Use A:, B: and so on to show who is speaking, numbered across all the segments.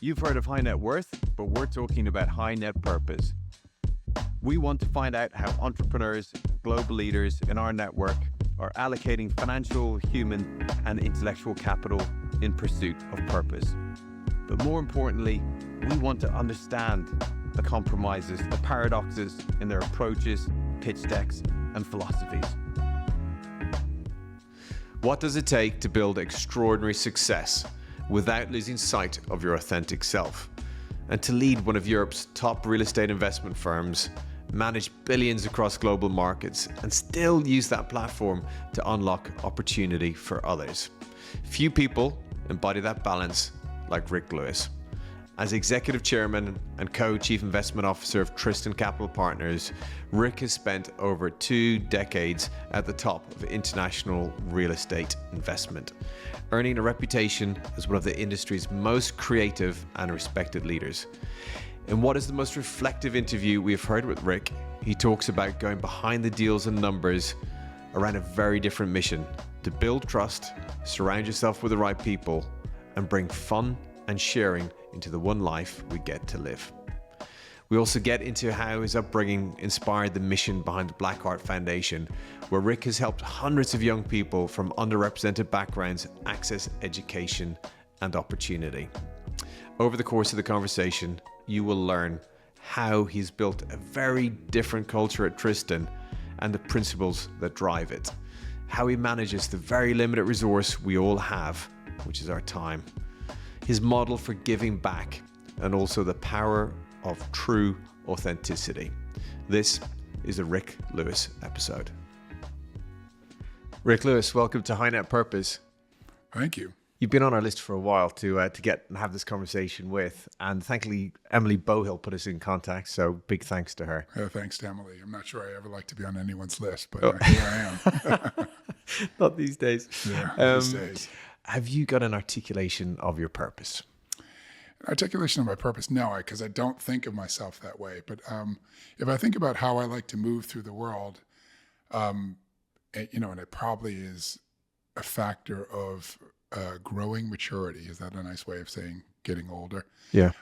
A: You've heard of high net worth, but we're talking about high net purpose. We want to find out how entrepreneurs, global leaders in our network are allocating financial, human, and intellectual capital in pursuit of purpose. But more importantly, we want to understand the compromises, the paradoxes in their approaches, pitch decks, and philosophies.
B: What does it take to build extraordinary success without losing sight of your authentic self? And to lead one of Europe's top real estate investment firms, manage billions across global markets, and still use that platform to unlock opportunity for others. Few people embody that balance like Ric Lewis. As Executive Chairman and Co-Chief Investment Officer of Tristan Capital Partners, Ric has spent over 2 decades at the top of international real estate investment, earning a reputation as one of the industry's most creative and respected leaders. In what is the most reflective interview we've heard with Ric, he talks about going behind the deals and numbers around a very different mission: to build trust, surround yourself with the right people, and bring fun and sharing into the one life we get to live. We also get into how his upbringing inspired the mission behind the Black Heart Foundation, where Ric has helped hundreds of young people from underrepresented backgrounds access education and opportunity. Over the course of the conversation, you will learn how he's built a very different culture at Tristan and the principles that drive it, how he manages the very limited resource we all have, which is our time, his model for giving back, and also the power of true authenticity. This is a Ric Lewis episode. Ric Lewis, welcome to High Net Purpose.
C: Thank you.
B: You've been on our list for a while to get and have this conversation with, and thankfully Emily Bohill put us in contact, so big thanks to her.
C: Thanks to Emily. I'm not sure I ever like to be on anyone's list, but here I am.
B: Not these days.
C: Yeah, these days.
B: Have you got an articulation of your purpose?
C: Articulation of my purpose? No, because I don't think of myself that way. But if I think about how I like to move through the world, and it probably is a factor of growing maturity. Is that a nice way of saying getting older?
B: Yeah.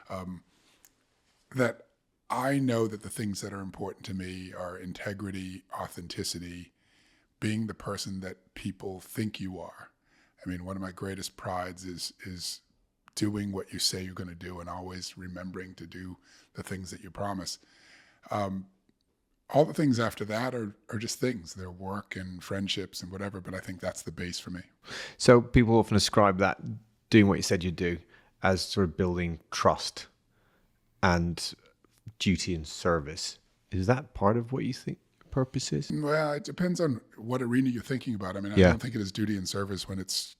C: That I know that the things that are important to me are integrity, authenticity, being the person that people think you are. I mean, one of my greatest prides is doing what you say you're going to do and always remembering to do the things that you promise. All the things after that are just things. They're work and friendships and whatever, but I think that's the base for me.
B: So people often ascribe that doing what you said you'd do as sort of building trust and duty and service. Is that part of what you think purpose is?
C: Well, it depends on what arena you're thinking about. I mean, I don't think it is duty and service when it's,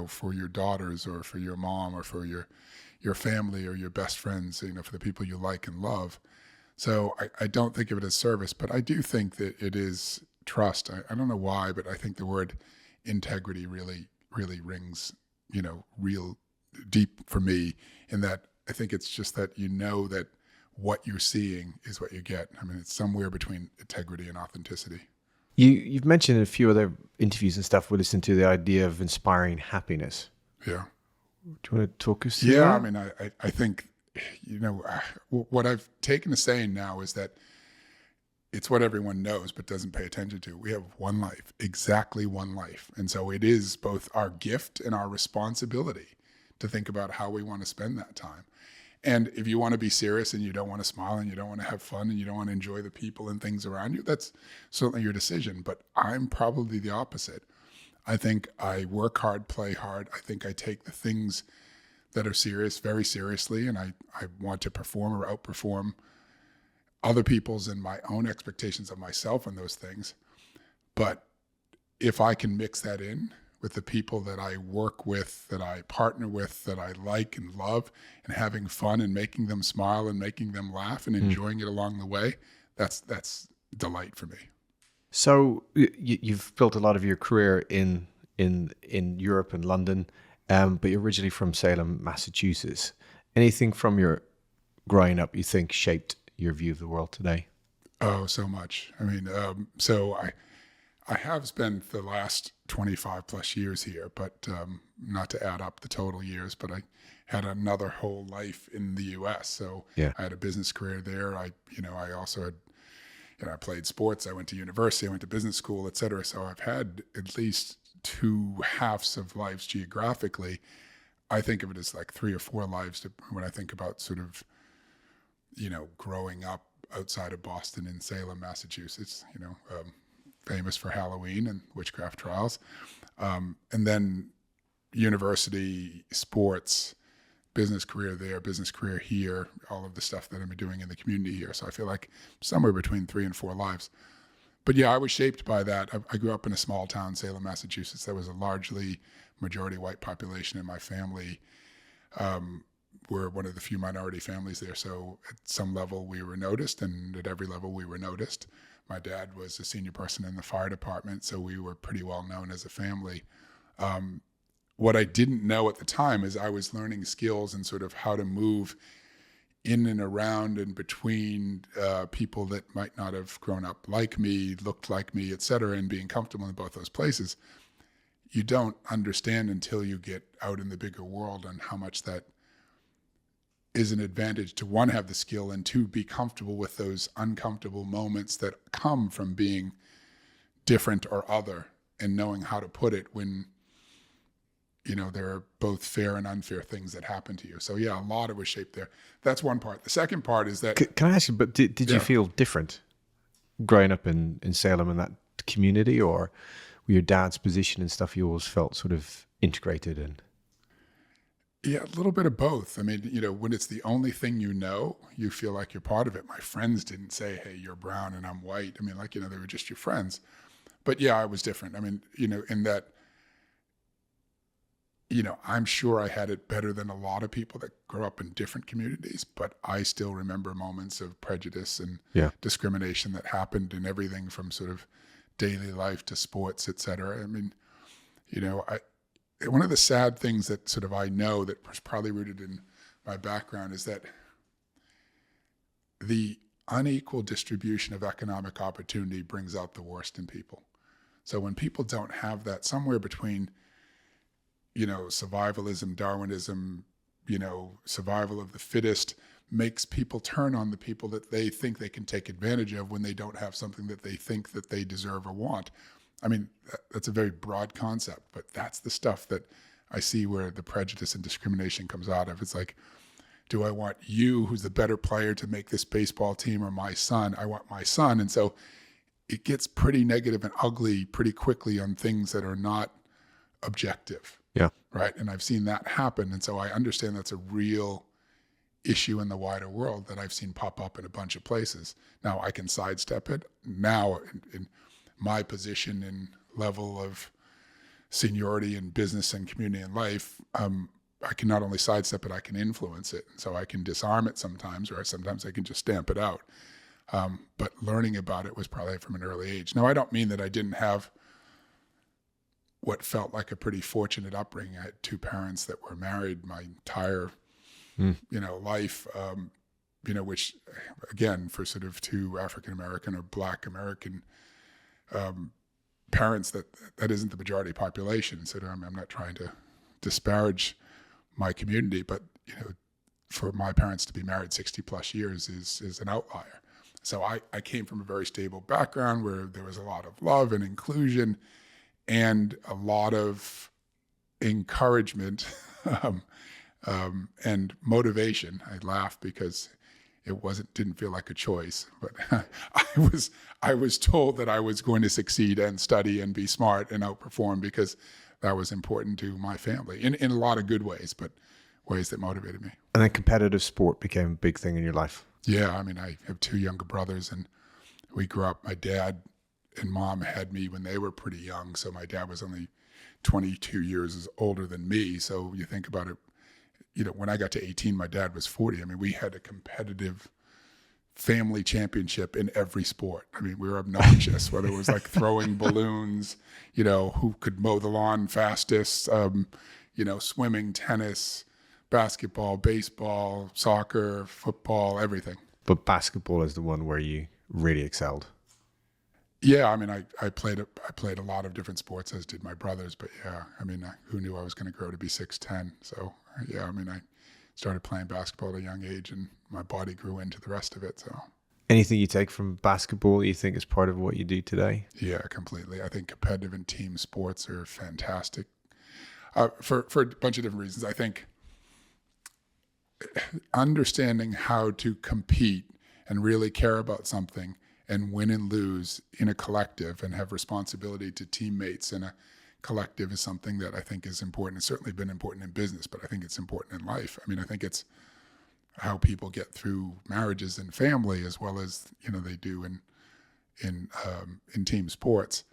C: for your daughters or for your mom or for your family or your best friends, for the people you like and love. So I don't think of it as service, but I do think that it is trust. I don't know why, but I think the word integrity really, really rings, real deep for me, in that I think it's just that that what you're seeing is what you get. I mean, it's somewhere between integrity and authenticity.
B: You've mentioned in a few other interviews and stuff, we listened to the idea of inspiring happiness.
C: Yeah.
B: Do you want to talk us through that?
C: I mean, I think, what I've taken to saying now is that it's what everyone knows but doesn't pay attention to. We have one life, exactly one life. And so it is both our gift and our responsibility to think about how we want to spend that time. And if you want to be serious and you don't want to smile and you don't want to have fun and you don't want to enjoy the people and things around you, that's certainly your decision. But I'm probably the opposite. I think I work hard, play hard. I think I take the things that are serious very seriously, and I want to perform or outperform other people's and my own expectations of myself on those things. But if I can mix that in with the people that I work with, that I partner with, that I like and love, and having fun and making them smile and making them laugh and enjoying it along the way, that's delight for me.
B: So you've built a lot of your career in Europe and London, but you're originally from Salem, Massachusetts. Anything from your growing up you think shaped your view of the world today?
C: Oh, so much. I mean, so I have spent the last 25 plus years here, but not to add up the total years, but I had another whole life in the U.S. So
B: Yeah.
C: I had a business career there. I also had, I played sports. I went to university. I went to business school, et cetera. So I've had at least two halves of lives geographically. I think of it as like 3 or 4 lives when I think about sort of, growing up outside of Boston in Salem, Massachusetts, famous for Halloween and witchcraft trials. And then university, sports, business career there, business career here, all of the stuff that I'm doing in the community here. So I feel like somewhere between 3 and 4 lives. But yeah, I was shaped by that. I grew up in a small town, Salem, Massachusetts. There was a largely majority white population in my family. We're one of the few minority families there. So at some level we were noticed, and at every level we were noticed. My dad was a senior person in the fire department, so we were pretty well known as a family. What I didn't know at the time is I was learning skills and sort of how to move in and around and between people that might not have grown up like me, looked like me, et cetera, and being comfortable in both those places. You don't understand until you get out in the bigger world and how much that is an advantage to, one, have the skill, and 2, be comfortable with those uncomfortable moments that come from being different or other, and knowing how to put it when, there are both fair and unfair things that happen to you. So yeah, a lot of it was shaped there. That's one part. The second part is that...
B: Can I ask you, but did you feel different growing up in Salem and that community, or were your dad's position and stuff, you always felt sort of integrated in?
C: Yeah, a little bit of both. I mean, when it's the only thing you feel like you're part of it. My friends didn't say, hey, you're brown and I'm white. I mean, they were just your friends. But yeah, I was different. I mean, in that, I'm sure I had it better than a lot of people that grow up in different communities, but I still remember moments of prejudice and discrimination that happened in everything from sort of daily life to sports, et cetera. I mean, one of the sad things that sort of I know that was probably rooted in my background is that the unequal distribution of economic opportunity brings out the worst in people. So when people don't have that, somewhere between, survivalism, Darwinism, survival of the fittest, makes people turn on the people that they think they can take advantage of when they don't have something that they think that they deserve or want. I mean, that's a very broad concept, but that's the stuff that I see where the prejudice and discrimination comes out of. It's like, do I want you, who's the better player, to make this baseball team, or my son? I want my son. And so it gets pretty negative and ugly pretty quickly on things that are not objective.
B: Yeah.
C: Right. And I've seen that happen. And so I understand that's a real issue in the wider world that I've seen pop up in a bunch of places. Now I can sidestep it. Now in my position and level of seniority in business and community and life, I can not only sidestep it, I can influence it. So I can disarm it sometimes, or sometimes I can just stamp it out. But learning about it was probably from an early age. Now, I don't mean that I didn't have what felt like a pretty fortunate upbringing. I had 2 parents that were married my entire, life, which, again, for sort of 2 African-American or Black American parents, that isn't the majority population. So I'm not trying to disparage my community, but for my parents to be married 60 plus years is an outlier. So I came from a very stable background where there was a lot of love and inclusion and a lot of encouragement and motivation. I laugh because it didn't feel like a choice, but I was told that I was going to succeed and study and be smart and outperform because that was important to my family in a lot of good ways, but ways that motivated me.
B: And then competitive sport became a big thing in your life. Yeah.
C: I mean, I have 2 younger brothers, and we grew up, my dad and mom had me when they were pretty young. So my dad was only 22 years older than me. So you think about it, when I got to 18, my dad was 40. I mean, we had a competitive family championship in every sport. I mean, we were obnoxious, whether it was like throwing balloons, who could mow the lawn fastest, swimming, tennis, basketball, baseball, soccer, football, everything.
B: But basketball is the one where you really excelled.
C: Yeah, I mean, I played a lot of different sports, as did my brothers. But yeah, I mean, who knew I was going to grow to be 6'10"? So yeah, I mean, started playing basketball at a young age, and my body grew into the rest of it. So
B: Anything you take from basketball you think is part of what you do today?
C: yeah, completely. I think competitive and team sports are fantastic for a bunch of different reasons. I think understanding how to compete and really care about something and win and lose in a collective and have responsibility to teammates in a collective is something that I think is important. It's certainly been important in business, but I think it's important in life. I mean, I think it's how people get through marriages and family as well as, you know, they do in team sports.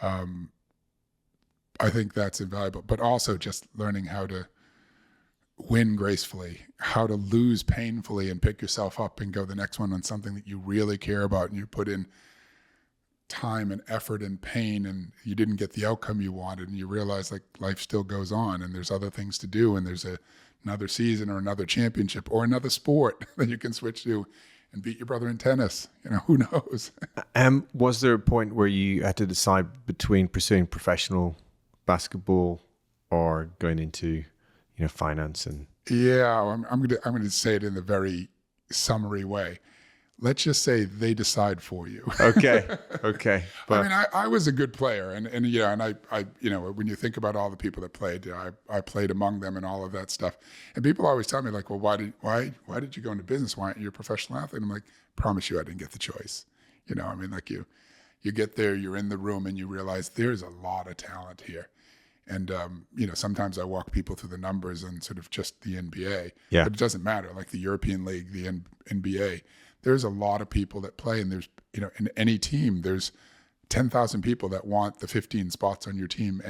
C: I think that's invaluable, but also just learning how to win gracefully, how to lose painfully and pick yourself up and go the next one on something that you really care about and you put in time and effort and pain and you didn't get the outcome you wanted and you realize like life still goes on and there's other things to do and there's another season or another championship or another sport that you can switch to and beat your brother in tennis. You know, who knows?
B: Was there a point where you had to decide between pursuing professional basketball or going into, finance and?
C: Yeah, I'm going to say it in a very summary way. Let's just say they decide for you.
B: Okay.
C: But, I mean, I was a good player, and I when you think about all the people that played, I played among them and all of that stuff. And people always tell me like, well, why did you go into business? Why aren't you a professional athlete? I'm like, promise you, I didn't get the choice. I mean, like you get there, you're in the room, and you realize there's a lot of talent here. And, sometimes I walk people through the numbers and sort of just the NBA, but it doesn't matter. Like the European League, the NBA, there's a lot of people that play, and there's, in any team, there's 10,000 people that want the 15 spots on your team.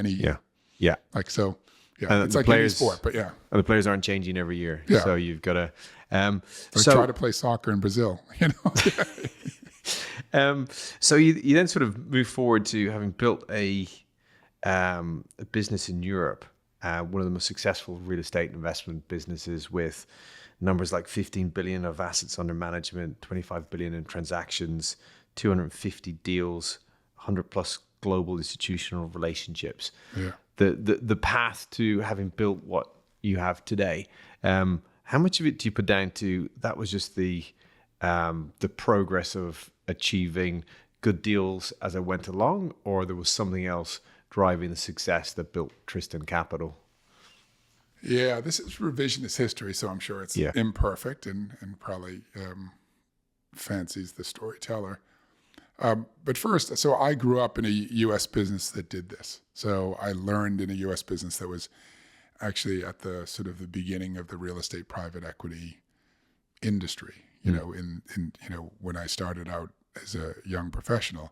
B: Yeah.
C: Like, so, yeah,
B: and
C: it's like any sport, but yeah.
B: And the players aren't changing every year.
C: Yeah.
B: So you've got to,
C: try to play soccer in Brazil,
B: So you then sort of move forward to having built a business in Europe, one of the most successful real estate investment businesses with numbers like 15 billion of assets under management, 25 billion in transactions, 250 deals, 100 plus global institutional relationships. Yeah. The path to having built what you have today, how much of it do you put down to that was just the progress of achieving good deals as I went along, or there was something else driving the success that built Tristan Capital?
C: Yeah, this is revisionist history, so I'm sure it's imperfect and probably fancies the storyteller. But first, so I grew up in a U.S. business that did this. So I learned in a U.S. business that was actually at the sort of the beginning of the real estate private equity industry. When I started out as a young professional.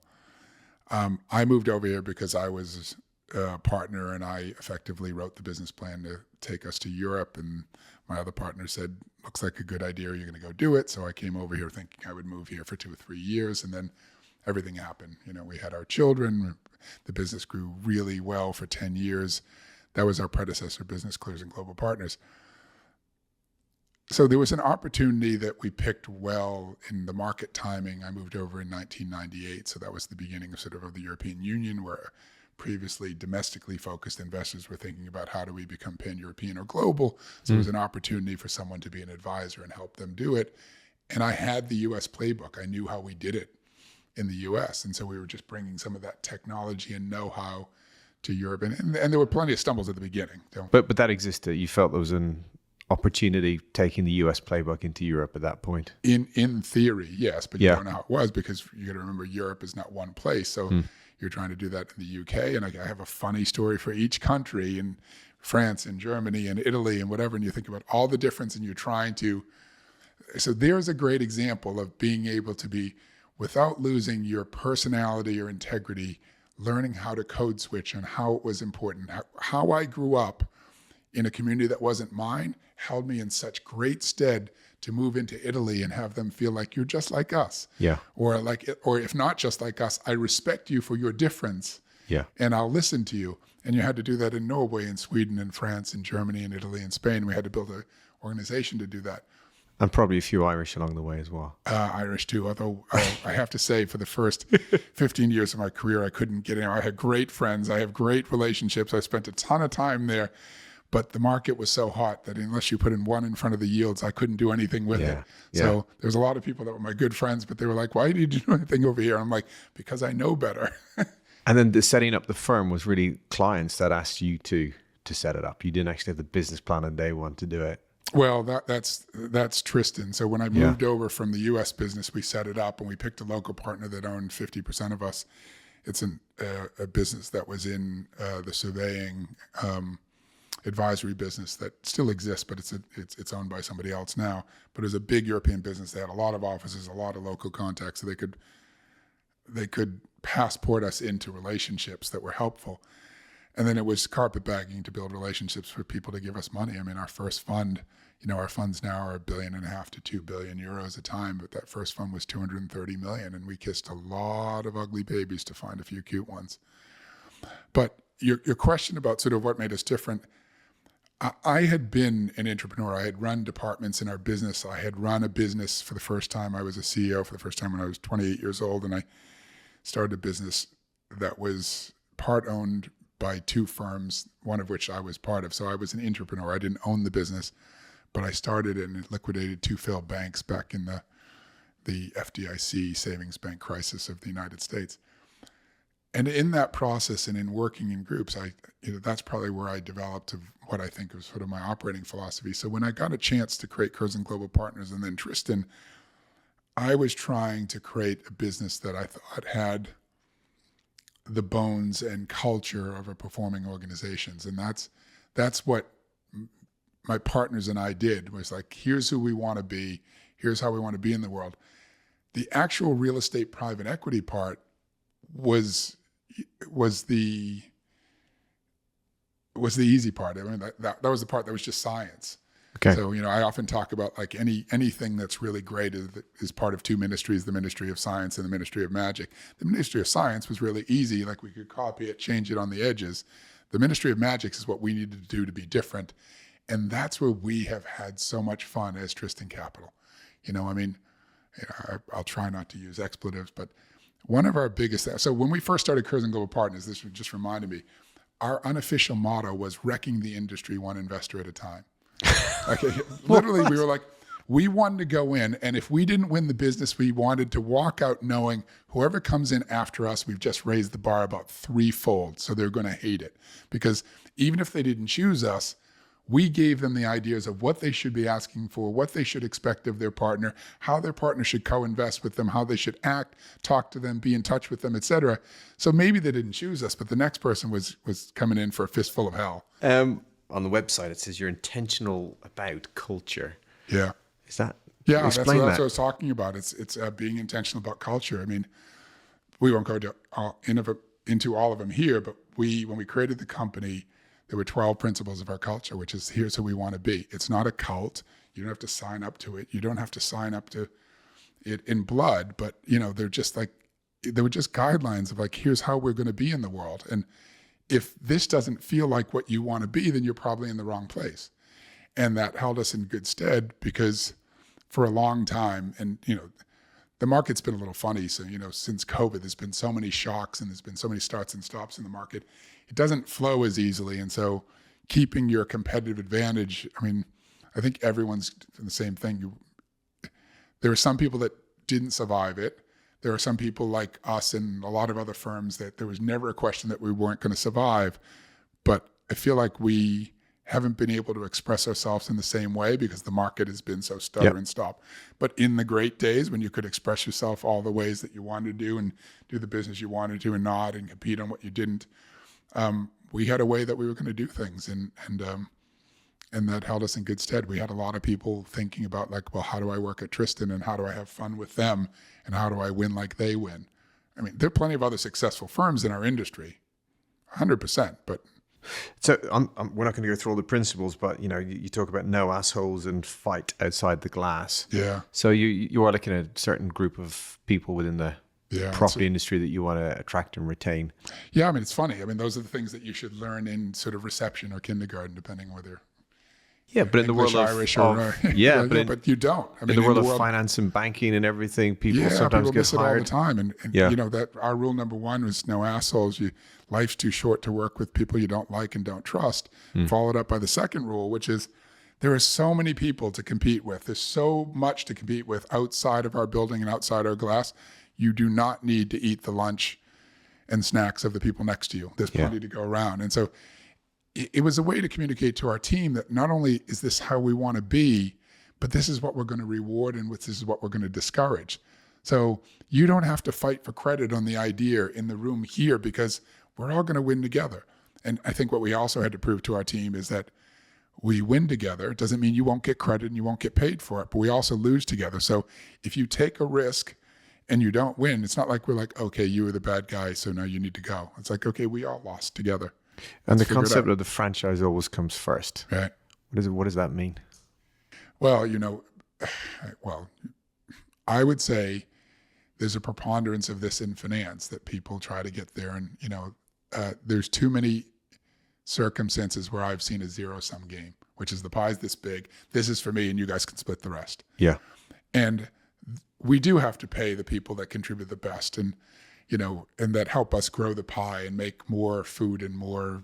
C: I moved over here because I was a partner and I effectively wrote the business plan to take us to Europe. And my other partner said, looks like a good idea. You're going to go do it. So I came over here thinking I would move here for 2 or 3 years. And then everything happened. We had our children. The business grew really well for 10 years. That was our predecessor business, Clears and Global Partners. So there was an opportunity that we picked well in the market timing. I moved over in 1998, so that was the beginning of the European Union, where previously domestically focused investors were thinking about how do we become pan-European or global. So it was an opportunity for someone to be an advisor and help them do it. And I had the U.S. playbook. I knew how we did it in the U.S. And so we were just bringing some of that technology and know-how to Europe. And there were plenty of stumbles at the beginning.
B: But that existed. You felt there was an opportunity taking the US playbook into Europe at that point?
C: In theory, yes, but you don't know how it was because you got to remember Europe is not one place. So you're trying to do that in the UK, and I have a funny story for each country in France and Germany and Italy and whatever, and you think about all the difference and you're trying to. So there's a great example of being able to be, without losing your personality or integrity, learning how to code switch and how it was important. How I grew up in a community that wasn't mine held me in such great stead to move into Italy and have them feel like you're just like us.
B: Yeah.
C: Or if not just like us, I respect you for your difference.
B: Yeah.
C: And I'll listen to you. And you had to do that in Norway and Sweden and France and Germany and Italy and Spain. We had to build an organization to do that.
B: And probably a few Irish along the way as well.
C: Irish too, although I have to say for the first 15 years of my career, I couldn't get in. I had great friends. I have great relationships. I spent a ton of time there. but the market was so hot that unless you put in one in front of the yields, I couldn't do anything with it.
B: Yeah.
C: So there's a lot of people that were my good friends, but they were like, why did you do anything over here? I'm like, because I know better.
B: And then the setting up the firm was really clients that asked you to set it up. You didn't actually have the business plan on day one to do it.
C: Well, that's Tristan. So when I moved over from the U.S. business, we set it up and we picked a local partner that owned 50% of us. It's a business that was in the surveying advisory business that still exists, but it's owned by somebody else now. But it was a big European business. They had a lot of offices, a lot of local contacts, so they could passport us into relationships that were helpful. And then it was carpetbagging to build relationships for people to give us money. I mean, our first fund, our funds now are $1.5 billion to 2 billion euros a time, but that first fund was 230 million, and we kissed a lot of ugly babies to find a few cute ones. But your question about sort of what made us different, I had been an entrepreneur. I had run departments in our business. I had run a business for the first time. I was a CEO for the first time when I was 28 years old, and I started a business that was part owned by two firms, one of which I was part of. So I was an entrepreneur. I didn't own the business, but I started and liquidated two failed banks back in the FDIC savings bank crisis of the United States. And in that process and in working in groups, that's probably where I developed what I think was sort of my operating philosophy. So when I got a chance to create Curzon Global Partners and then Tristan, I was trying to create a business that I thought had the bones and culture of a performing organizations. And that's what my partners and I did, was like, here's who we want to be. Here's how we want to be in the world. The actual real estate private equity part was the easy part. I mean, that was the part that was just science.
B: Okay.
C: So, I often talk about like anything that's really great is part of two ministries, the Ministry of Science and the Ministry of Magic. The Ministry of Science was really easy. Like we could copy it, change it on the edges. The Ministry of Magic is what we needed to do to be different. And that's where we have had so much fun as Tristan Capital. I'll try not to use expletives, but one of our biggest, so when we first started Curzon Global Partners, this just reminded me, our unofficial motto was wrecking the industry one investor at a time. Okay, literally, we were like, we wanted to go in, and if we didn't win the business, we wanted to walk out knowing whoever comes in after us, we've just raised the bar about threefold, so they're going to hate it. Because even if they didn't choose us, we gave them the ideas of what they should be asking for, what they should expect of their partner, how their partner should co-invest with them, how they should act, talk to them, be in touch with them, etc. So maybe they didn't choose us, but the next person was coming in for a fistful of hell.
B: On the website, it says you're intentional about culture.
C: Yeah.
B: Is that?
C: Yeah, that's what I was talking about. It's being intentional about culture. I mean, we won't go into all of them here, but when we created the company, there were 12 principles of our culture, which is here's who we want to be. It's not a cult. You don't have to sign up to it. You don't have to sign up to it in blood, but they're just like, they were just guidelines of like, here's how we're going to be in the world. And if this doesn't feel like what you want to be, then you're probably in the wrong place. And that held us in good stead because for a long time, and the market's been a little funny. So, since COVID, there's been so many shocks and there's been so many starts and stops in the market. It doesn't flow as easily. And so keeping your competitive advantage, I mean, I think everyone's doing the same thing. There are some people that didn't survive it. There are some people like us and a lot of other firms that there was never a question that we weren't going to survive. But I feel like we haven't been able to express ourselves in the same way because the market has been so stutter and stop. But in the great days when you could express yourself all the ways that you wanted to do and do the business you wanted to and not and compete on what you didn't, we had a way that we were going to do things. And that held us in good stead. We had a lot of people thinking about like, well, how do I work at Tristan and how do I have fun with them and how do I win like they win? I mean, there are plenty of other successful firms in our industry, 100%. But
B: so we're not going to go through all the principles, but you talk about no assholes and fight outside the glass.
C: Yeah.
B: So you are looking at a certain group of people within the property industry that you want to attract and retain.
C: Yeah, I mean, it's funny. I mean, those are the things that you should learn in sort of reception or kindergarten, depending on whether
B: Yeah, but in the
C: English,
B: world of,
C: Irish,
B: but
C: you don't. I mean,
B: in the world of finance and banking and everything, people sometimes
C: people
B: get
C: miss
B: hired
C: it all the time. And you know, that our rule number one was no assholes. Life's too short to work with people you don't like and don't trust. Followed up by the second rule, which is there are so many people to compete with. There's so much to compete with outside of our building and outside our glass. You do not need to eat the lunch and snacks of the people next to you. There's plenty to go around. And so it was a way to communicate to our team that not only is this how we want to be, but this is what we're going to reward and this is what we're going to discourage. So you don't have to fight for credit on the idea in the room here because we're all going to win together. And I think what we also had to prove to our team is that we win together. It doesn't mean you won't get credit and you won't get paid for it, but we also lose together. So if you take a risk and you don't win, it's not like we're like, okay, you were the bad guy, so now you need to go. It's like, okay, we all lost together.
B: And the concept of the franchise always comes first.
C: Right.
B: What does that mean?
C: Well, I would say there's a preponderance of this in finance that people try to get there. And, there's too many circumstances where I've seen a zero-sum game, which is the pie's this big. This is for me and you guys can split the rest.
B: Yeah.
C: And we do have to pay the people that contribute the best and that help us grow the pie and make more food and more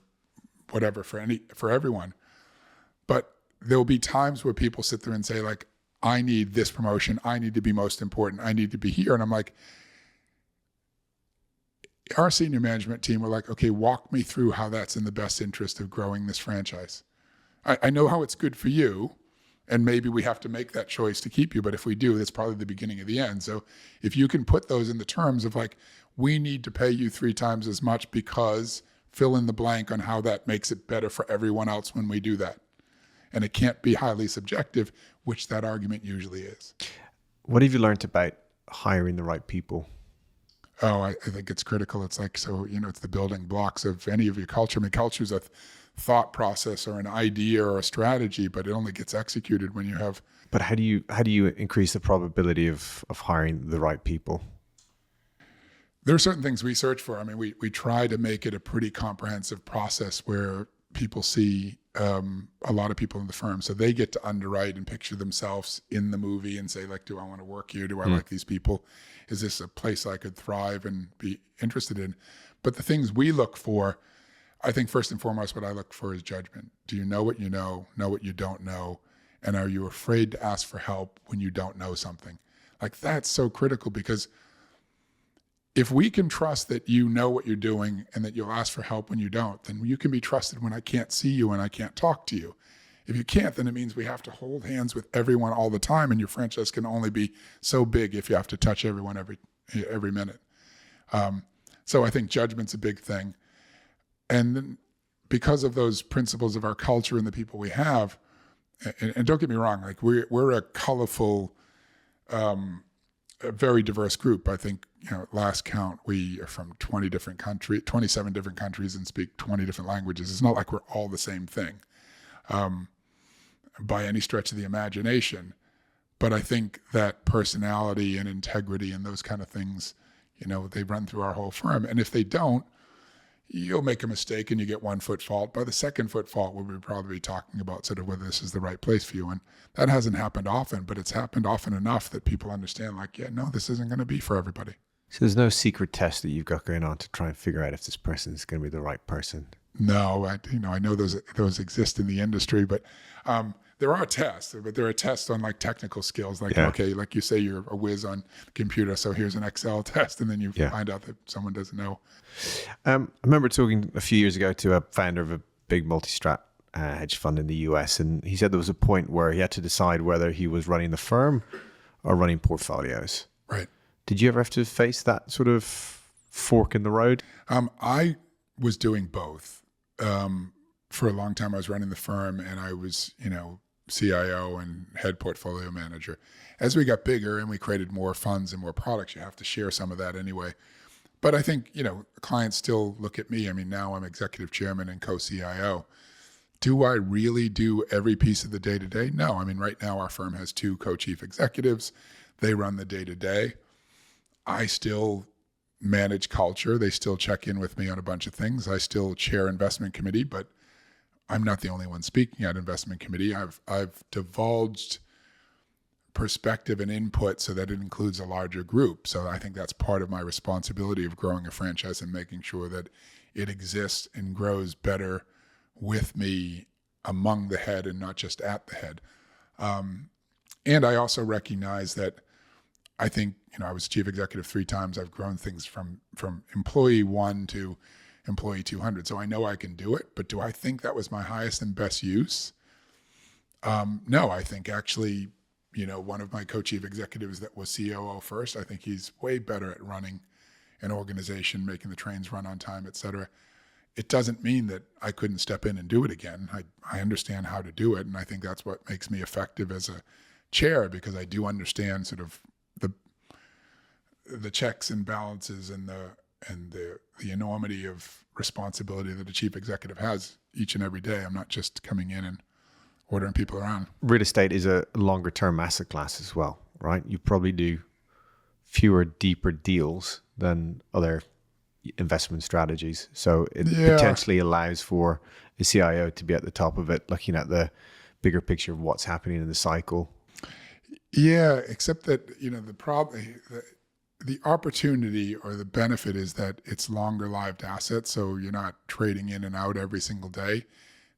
C: whatever for everyone. But there'll be times where people sit there and say like, I need this promotion. I need to be most important. I need to be here. And I'm like, our senior management team were like, okay, walk me through how that's in the best interest of growing this franchise. I know how it's good for you. And maybe we have to make that choice to keep you. But if we do, that's probably the beginning of the end. So if you can put those in the terms of like, we need to pay you 3 times as much because fill in the blank on how that makes it better for everyone else when we do that. And it can't be highly subjective, which that argument usually is.
B: What have you learned about hiring the right people?
C: Oh, I think it's critical. It's like, it's the building blocks of any of your culture. I mean, culture is a thought process or an idea or a strategy, but it only gets executed when you have.
B: But how do you increase the probability of hiring the right people?
C: There are certain things we search for. I mean, we try to make it a pretty comprehensive process where people see a lot of people in the firm. So they get to underwrite and picture themselves in the movie and say, like, do I want to work here? Do I like these people? Is this a place I could thrive and be interested in? But the things we look for, I think first and foremost, what I look for is judgment. Do you know what you know what you don't know? And are you afraid to ask for help when you don't know something? Like, that's so critical, because if we can trust that you know what you're doing and that you'll ask for help when you don't, then you can be trusted when I can't see you and I can't talk to you. If you can't, then it means we have to hold hands with everyone all the time, and your franchise can only be so big if you have to touch everyone every minute. So I think judgment's a big thing. And then because of those principles of our culture and the people we have, and don't get me wrong, like we're a colorful, a very diverse group. I think, last count, we are from 27 different countries and speak 20 different languages. It's not like we're all the same thing by any stretch of the imagination. But I think that personality and integrity and those kind of things, they run through our whole firm. And if they don't, you'll make a mistake and you get one foot fault. By the second foot fault, we'll probably be talking about sort of whether this is the right place for you. And that hasn't happened often, but it's happened often enough that people understand, like, yeah, no, this isn't going to be for everybody.
B: So there's no secret test that you've got going on to try and figure out if this person is going to be the right person?
C: No, I know those exist in the industry, but there are tests, but there are tests on like technical skills. Like, okay, like you say, you're a whiz on the computer, so here's an Excel test, and then you find out that someone doesn't know.
B: I remember talking a few years ago to a founder of a big multi-strat hedge fund in the US, and he said there was a point where he had to decide whether he was running the firm or running portfolios.
C: Right.
B: Did you ever have to face that sort of fork in the road?
C: I was doing both. For a long time, I was running the firm, and I was, CIO and head portfolio manager. As we got bigger and we created more funds and more products, you have to share some of that anyway. But I think, clients still look at me. I mean, now I'm executive chairman and co-CIO. Do I really do every piece of the day-to-day? No. I mean, right now our firm has 2 co-chief executives. They run the day-to-day. I still manage culture. They still check in with me on a bunch of things. I still chair investment committee, but I'm not the only one speaking at investment committee. I've divulged perspective and input so that it includes a larger group. So I think that's part of my responsibility of growing a franchise and making sure that it exists and grows better with me among the head and not just at the head. And I also recognize that I think, I was chief executive 3 times. I've grown things from employee 1 to employee 200. So I know I can do it, but do I think that was my highest and best use? No, I think actually, one of my co-chief executives that was COO first, I think he's way better at running an organization, making the trains run on time, et cetera. It doesn't mean that I couldn't step in and do it again. I understand how to do it. And I think that's what makes me effective as a chair, because I do understand sort of the checks and balances and the enormity of responsibility that a chief executive has each and every day. I'm not just coming in and ordering people around.
B: Real estate is a longer term asset class as well, right? You probably do fewer, deeper deals than other investment strategies. So it potentially allows for a CIO to be at the top of it, looking at the bigger picture of what's happening in the cycle.
C: Yeah, except that, the opportunity or the benefit is that it's longer lived assets. So you're not trading in and out every single day.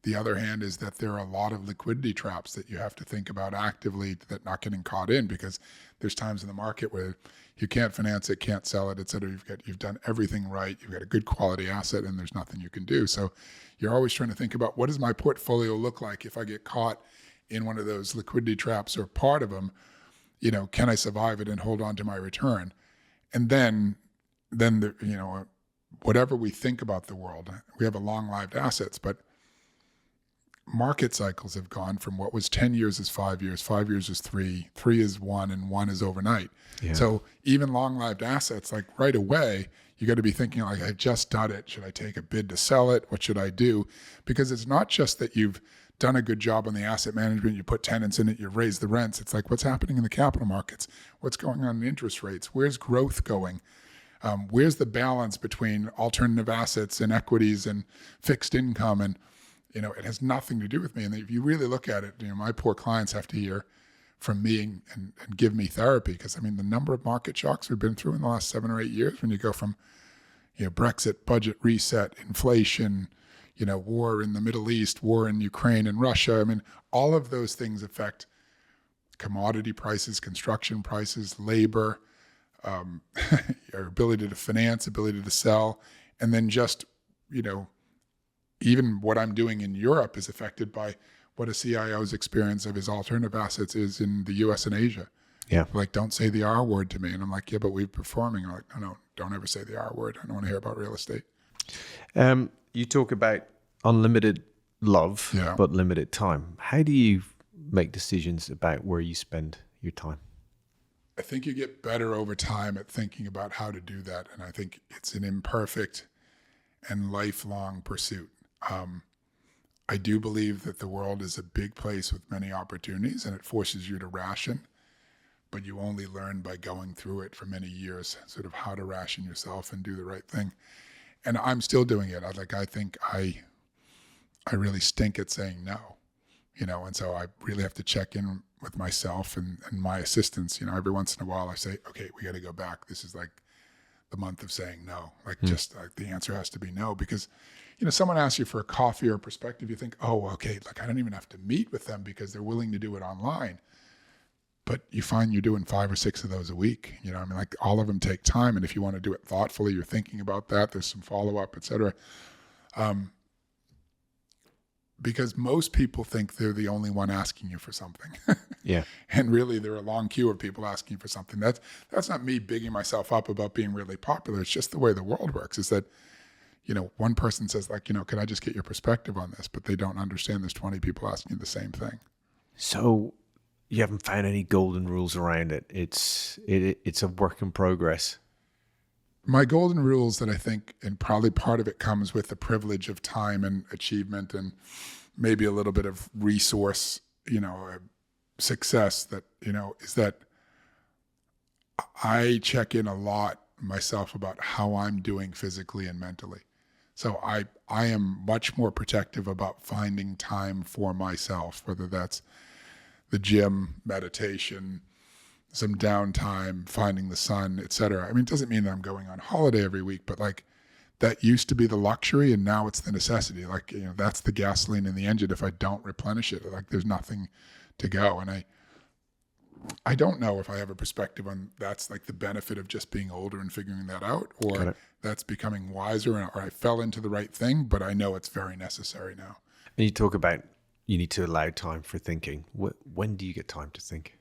C: The other hand is that there are a lot of liquidity traps that you have to think about actively, that not getting caught in, because there's times in the market where you can't finance it, can't sell it, et cetera. You've done everything right. You've got a good quality asset and there's nothing you can do. So you're always trying to think about, what does my portfolio look like if I get caught in one of those liquidity traps or part of them? Can I survive it and hold on to my return? And then whatever we think about the world, we have a long-lived assets, but market cycles have gone from what was 10 years is 5 years, 5 years is 3 is 1, and 1 is overnight. Yeah. So even long-lived assets, like right away, you got to be thinking like, I just done it. Should I take a bid to sell it? What should I do? Because it's not just that you've done a good job on the asset management, you put tenants in it, you've raised the rents. It's like, what's happening in the capital markets? What's going on in interest rates? Where's growth going? Where's the balance between alternative assets and equities and fixed income? And, it has nothing to do with me. And if you really look at it, my poor clients have to hear from me and give me therapy, because the number of market shocks we've been through in the last 7 or 8 years, when you go from, Brexit, budget reset, inflation, war in the Middle East, war in Ukraine and Russia. All of those things affect commodity prices, construction prices, labor, your ability to finance, ability to sell. And then just, even what I'm doing in Europe is affected by what a CIO's experience of his alternative assets is in the US and Asia.
B: Yeah.
C: Like, don't say the R word to me. And I'm like, yeah, but we're performing. I'm like, no, don't ever say the R word. I don't want to hear about real estate.
B: You talk about unlimited love, but limited time. How do you make decisions about where you spend your time?
C: I think you get better over time at thinking about how to do that. And I think it's an imperfect and lifelong pursuit. I do believe that the world is a big place with many opportunities, and it forces you to ration, but you only learn by going through it for many years, sort of how to ration yourself and do the right thing. And I'm still doing it. I think I really stink at saying no, and so I really have to check in with myself and my assistants. Every once in a while I say, okay, we got to go back. This is like the month of saying no. Just like the answer has to be no, because someone asks you for a coffee or a perspective, you think, oh, okay, I don't even have to meet with them because they're willing to do it online. But you find you're doing 5 or 6 of those a week. All of them take time. And if you want to do it thoughtfully, you're thinking about that. There's some follow-up, et cetera. Because most people think they're the only one asking you for something.
B: Yeah.
C: And really, there are a long queue of people asking for something. That's not me bigging myself up about being really popular. It's just the way the world works, is that, one person says can I just get your perspective on this? But they don't understand there's 20 people asking you the same thing.
B: So you haven't found any golden rules around it. It's a work in progress.
C: My golden rules that I think, and probably part of it comes with the privilege of time and achievement and maybe a little bit of resource, success, that, is that I check in a lot myself about how I'm doing physically and mentally. So I am much more protective about finding time for myself, whether that's the gym, meditation, some downtime, finding the sun, etc. I mean, it doesn't mean that I'm going on holiday every week, but like that used to be the luxury and now it's the necessity. Like, that's the gasoline in the engine. If I don't replenish it, like there's nothing to go. And I don't know if I have a perspective on that's like the benefit of just being older and figuring that out, or that's becoming wiser, or I fell into the right thing, but I know it's very necessary now.
B: And you talk about you need to allow time for thinking. When do you get time to think?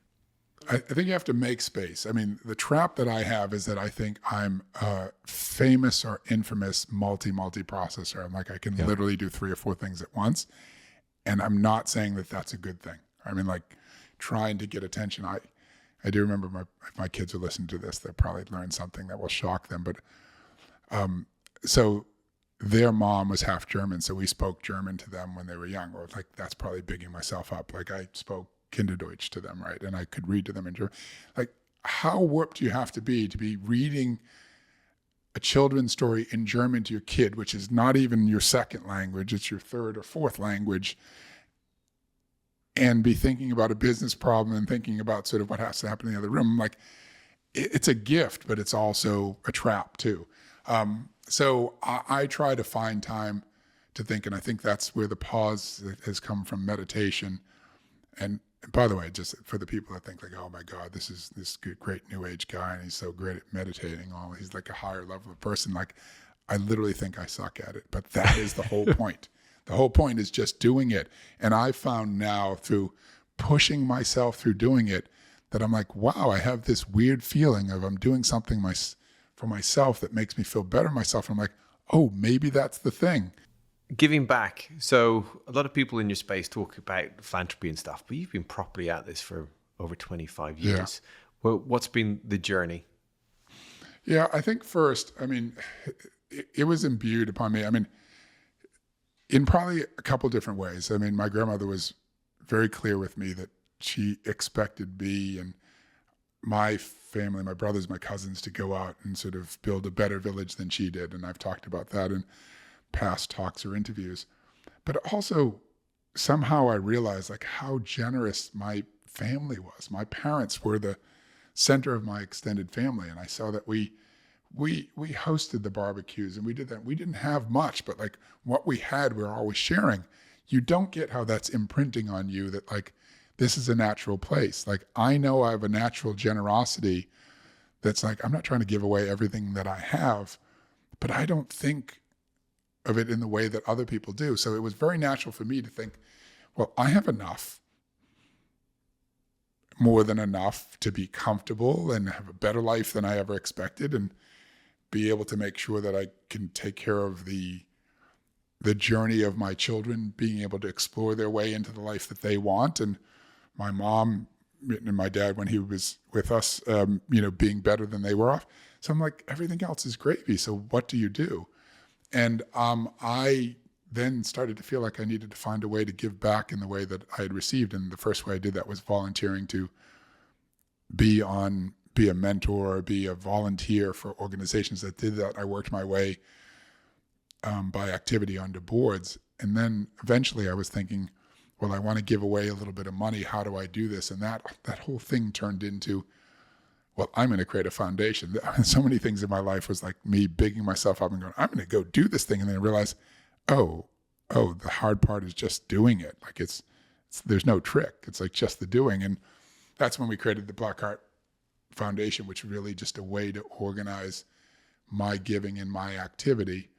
C: I think you have to make space. I mean, the trap that I have is that I think I'm a famous or infamous multi-processor. I'm like, I can literally do 3 or 4 things at once. And I'm not saying that that's a good thing. I mean, like trying to get attention. I do remember if my kids are listening to this, they'll probably learn something that will shock them. But so their mom was half German. So we spoke German to them when they were young, or like, that's probably bigging myself up. Like I spoke Kinderdeutsch to them, right? And I could read to them in German. Like, how warped do you have to be reading a children's story in German to your kid, which is not even your second language, it's your third or fourth language, and be thinking about a business problem and thinking about sort of what has to happen in the other room. Like, it's a gift, but it's also a trap too. So I try to find time to think, and I think that's where the pause has come from meditation. And by the way, just for the people that think like, oh my God, this is this great new age guy and he's so great at meditating, he's like a higher level of person. Like, I literally think I suck at it, but that is the whole point. The whole point is just doing it. And I found now through pushing myself through doing it that I'm like, wow, I have this weird feeling of I'm doing something for myself that makes me feel better myself. And I'm like, oh, maybe that's the thing.
B: Giving back. So a lot of people in your space talk about philanthropy and stuff, but you've been properly at this for over 25 years. Yeah. Well, what's been the journey?
C: Yeah, I think first, I mean, it was imbued upon me. I mean, in probably a couple different ways. I mean, my grandmother was very clear with me that she expected me and my family, my brothers, my cousins, to go out and sort of build a better village than she did. And I've talked about that in past talks or interviews. But also somehow I realized like how generous my family was. My parents were the center of my extended family. And I saw that we hosted the barbecues and we did that. We didn't have much, but like what we had, we were always sharing. You don't get how that's imprinting on you that like, this is a natural place. Like, I know I have a natural generosity that's like, I'm not trying to give away everything that I have, but I don't think of it in the way that other people do. So it was very natural for me to think, well, I have enough, more than enough to be comfortable and have a better life than I ever expected, and be able to make sure that I can take care of the journey of my children, being able to explore their way into the life that they want. And my mom and my dad, when he was with us, being better than they were off. So I'm like, everything else is gravy. So what do you do? And I then started to feel like I needed to find a way to give back in the way that I had received. And the first way I did that was volunteering to be a mentor or be a volunteer for organizations that did that. I worked my way by activity onto boards. And then eventually I was thinking, well, I want to give away a little bit of money. How do I do this? And that whole thing turned into, well, I'm going to create a foundation. I mean, so many things in my life was like me bigging myself up and going, I'm going to go do this thing. And then I realized, oh, the hard part is just doing it. Like it's there's no trick. It's like just the doing. And that's when we created the Black Heart Foundation, which was really just a way to organize my giving and my activity.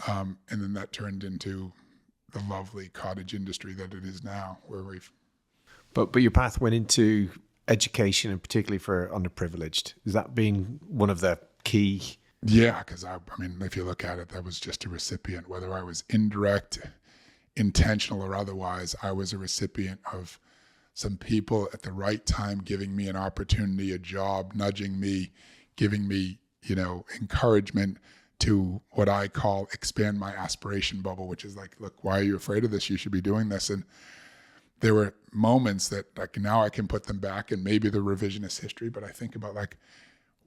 C: And then that turned into the lovely cottage industry that it is now, where we've.
B: But your path went into education, and particularly for underprivileged. Is that being one of the key?
C: Yeah, because I mean, if you look at it, that was just a recipient. Whether I was indirect, intentional, or otherwise, I was a recipient of some people at the right time giving me an opportunity, a job, nudging me, giving me, encouragement to what I call expand my aspiration bubble, which is like, look, why are you afraid of this? You should be doing this. And there were moments that like now I can put them back and maybe the revisionist history, but I think about like,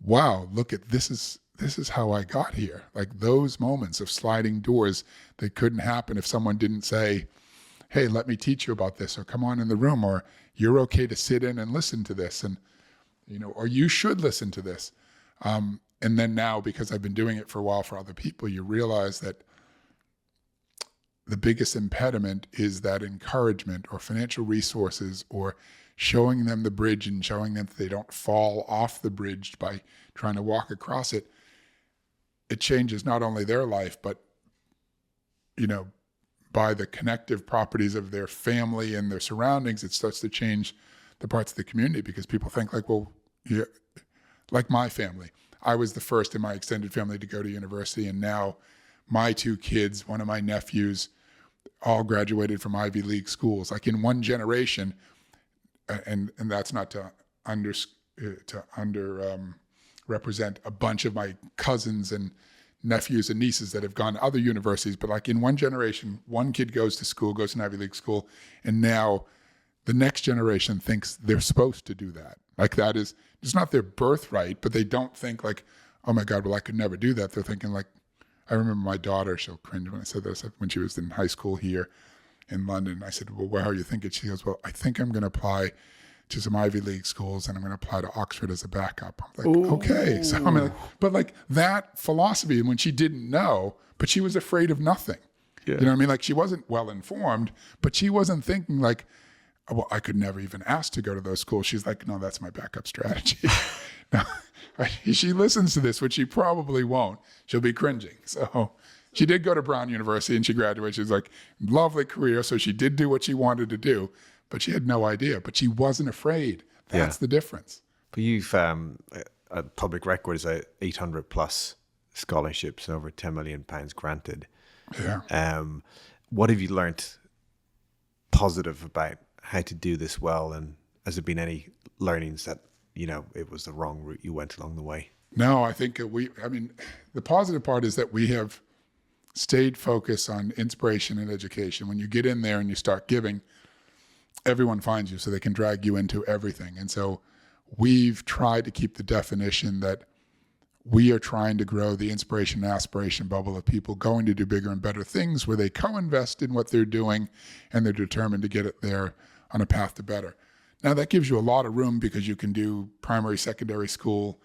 C: wow, look at this is this is how I got here. Like those moments of sliding doors that couldn't happen if someone didn't say, hey, let me teach you about this, or come on in the room, or you're okay to sit in and listen to this, and or you should listen to this. And then now, because I've been doing it for a while for other people, you realize that the biggest impediment is that encouragement or financial resources, or showing them the bridge and showing them that they don't fall off the bridge by trying to walk across it. It changes not only their life, but, by the connective properties of their family and their surroundings, it starts to change the parts of the community, because people think like, well, yeah, like my family. I was the first in my extended family to go to university, and now my two kids, one of my nephews, all graduated from Ivy League schools. Like in one generation, and that's not to represent a bunch of my cousins and nephews and nieces that have gone to other universities, but like in one generation, one kid goes to school, goes to an Ivy League school, and now the next generation thinks they're supposed to do that. Like that is, it's not their birthright, but they don't think like, oh my God, well, I could never do that. They're thinking like, I remember my daughter, she'll cringe when I said this, when she was in high school here in London. I said, well, how are you thinking? She goes, well, I think I'm going to apply to some Ivy League schools, and I'm going to apply to Oxford as a backup. I'm like, okay. So I'm like, but like that philosophy, and when she didn't know, but she was afraid of nothing. Yeah. You know what I mean? Like she wasn't well informed, but she wasn't thinking like, oh, well, I could never even ask to go to those schools. She's like, no, that's my backup strategy. Now, she listens to this, which she probably won't. She'll be cringing. So she did go to Brown University and she graduated. She was like, lovely career. So she did do what she wanted to do, but she had no idea. But she wasn't afraid. That's the difference.
B: But you've, a public record is 800 plus scholarships and over £10 million granted.
C: Yeah.
B: What have you learned positive about how to do this well? And has there been any learnings that, it was the wrong route you went along the way?
C: No, I think the positive part is that we have stayed focused on inspiration and education. When you get in there and you start giving, everyone finds you, so they can drag you into everything. And so we've tried to keep the definition that we are trying to grow the inspiration and aspiration bubble of people going to do bigger and better things, where they co-invest in what they're doing and they're determined to get it there on a path to better. Now that gives you a lot of room, because you can do primary, secondary school,